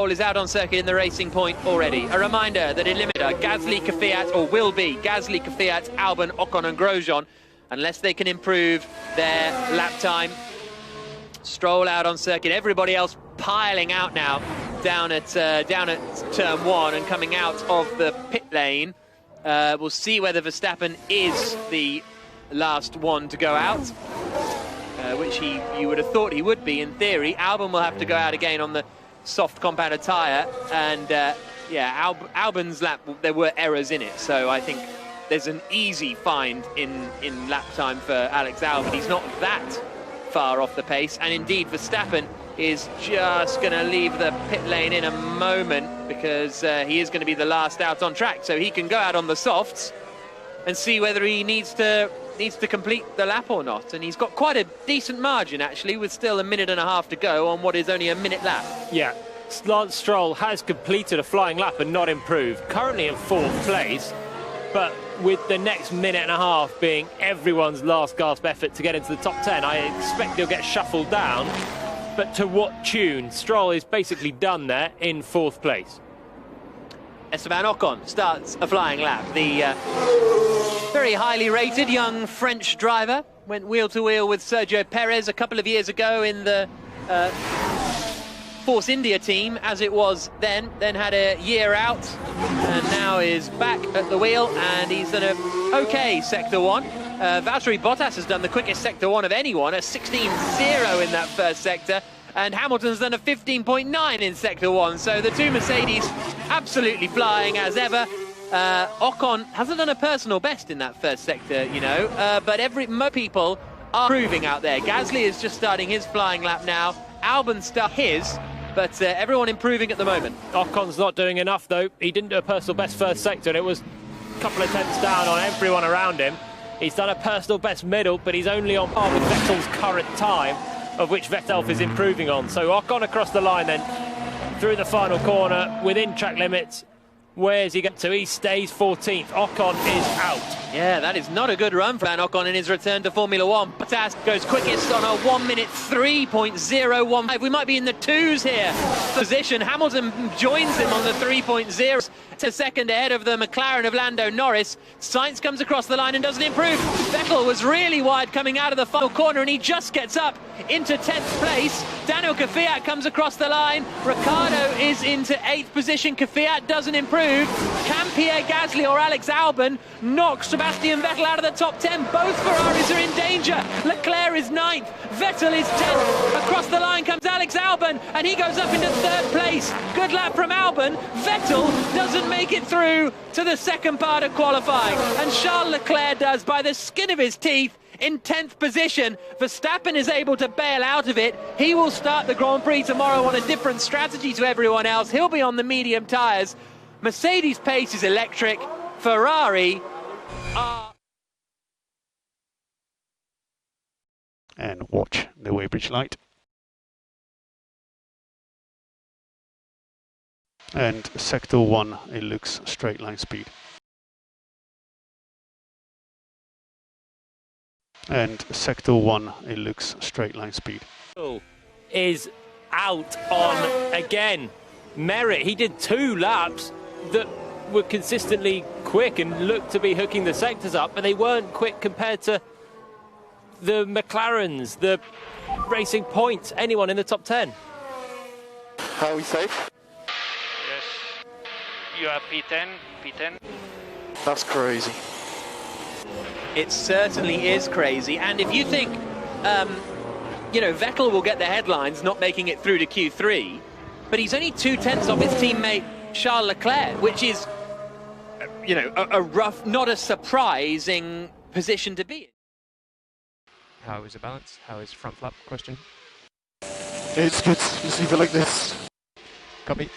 Is out on circuit in the racing point already. A reminder that in limiter, Gasly, Kvyat, or will be Gasly, Kvyat, Albon, Ocon and Grosjean, unless they can improve their lap time. Stroll out on circuit, everybody else piling out now down at turn 1 and coming out of the pit lane. We'll see whether Verstappen is the last one to go out, which you would have thought he would be in theory. Albon will have to go out again on the soft compounded tyre, and yeah, Albon's lap, there were errors in it, so I think there's an easy find in lap time for Alex Albon. He's not that far off the pace, and indeed Verstappen is just going to leave the pit lane in a moment, because he is going to be the last out on track, so he can go out on the softs and see whether he needs to complete the lap or not. And he's got quite a decent margin actually, with still a minute and a half to go on what is only a minute lap. Yeah, Lance Stroll has completed a flying lap and not improved, currently in 4th place, but with the next minute and a half being everyone's last gasp effort to get into the top 10, I expect he'll get shuffled down. But to what tune? Stroll is basically done there in 4th place. Esteban Ocon starts a flying lap. The very highly rated young French driver went wheel to wheel with Sergio Perez a couple of years ago in the Force India team, as it was then had a year out, and now is back at the wheel, and he's done a okay Sector 1. Valtteri Bottas has done the quickest Sector 1 of anyone, a 16.0 in that first sector, and Hamilton's done a 15.9 in Sector 1, so the two Mercedes absolutely flying as ever. Ocon hasn't done a personal best in that first sector, you know, but most people are improving out there. Gasly is just starting his flying lap now. Albon start his, but everyone improving at the moment. Ocon's not doing enough, though. He didn't do a personal best first sector, and it was a couple of tenths down on everyone around him. He's done a personal best middle, but he's only on par with Vettel's current time, of which Vettel is improving on. So Ocon across the line then, through the final corner, within track limits. Where's he get to? He stays 14th. Ocon is out. Yeah, that is not a good run for Van Ocon in his return to Formula 1. Bottas goes quickest on a 1 minute 3.015. We might be in the twos here. Position. Hamilton joins him on the 3.0 to second ahead of the McLaren of Lando Norris. Sainz comes across the line and doesn't improve. Vettel was really wide coming out of the final corner, and he just gets up into 10th place. Daniel Kvyat comes across the line. Ricciardo is into 8th position. Kvyat doesn't improve. Can Pierre Gasly or Alex Albon knock Sebastian Vettel out of the top 10? Both Ferraris are in danger. Leclerc is 9th. Vettel is 10th. Across the line comes Alex Albon, and he goes up into 3rd place. Good lap from Albon. Vettel doesn't make it through to the second part of qualifying, and Charles Leclerc does by the skin of his teeth in 10th position. Verstappen is able to bail out of it. He will start the Grand Prix tomorrow on a different strategy to everyone else. He'll be on the medium tyres. Mercedes pace is electric. Ferrari are... And watch the weighbridge light. And Sector 1, it looks straight line speed. And Sector 1, it looks straight line speed. Is out on again. Merritt, he did 2 laps that were consistently quick and looked to be hooking the sectors up, but they weren't quick compared to the McLarens, the Racing Points, anyone in the top 10. Are we safe? Yes. You are P10, P10. That's crazy. It certainly is crazy, and if you think, you know, Vettel will get the headlines not making it through to Q3, but he's only 2/10 off his teammate Charles Leclerc, which is, you know, a rough, not a surprising position to be in. How is the balance? How is front flap? Question. It's good. Just leave it like this. Copy.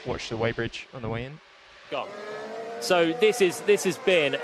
Watch the weighbridge on the way in. Gone. So this has been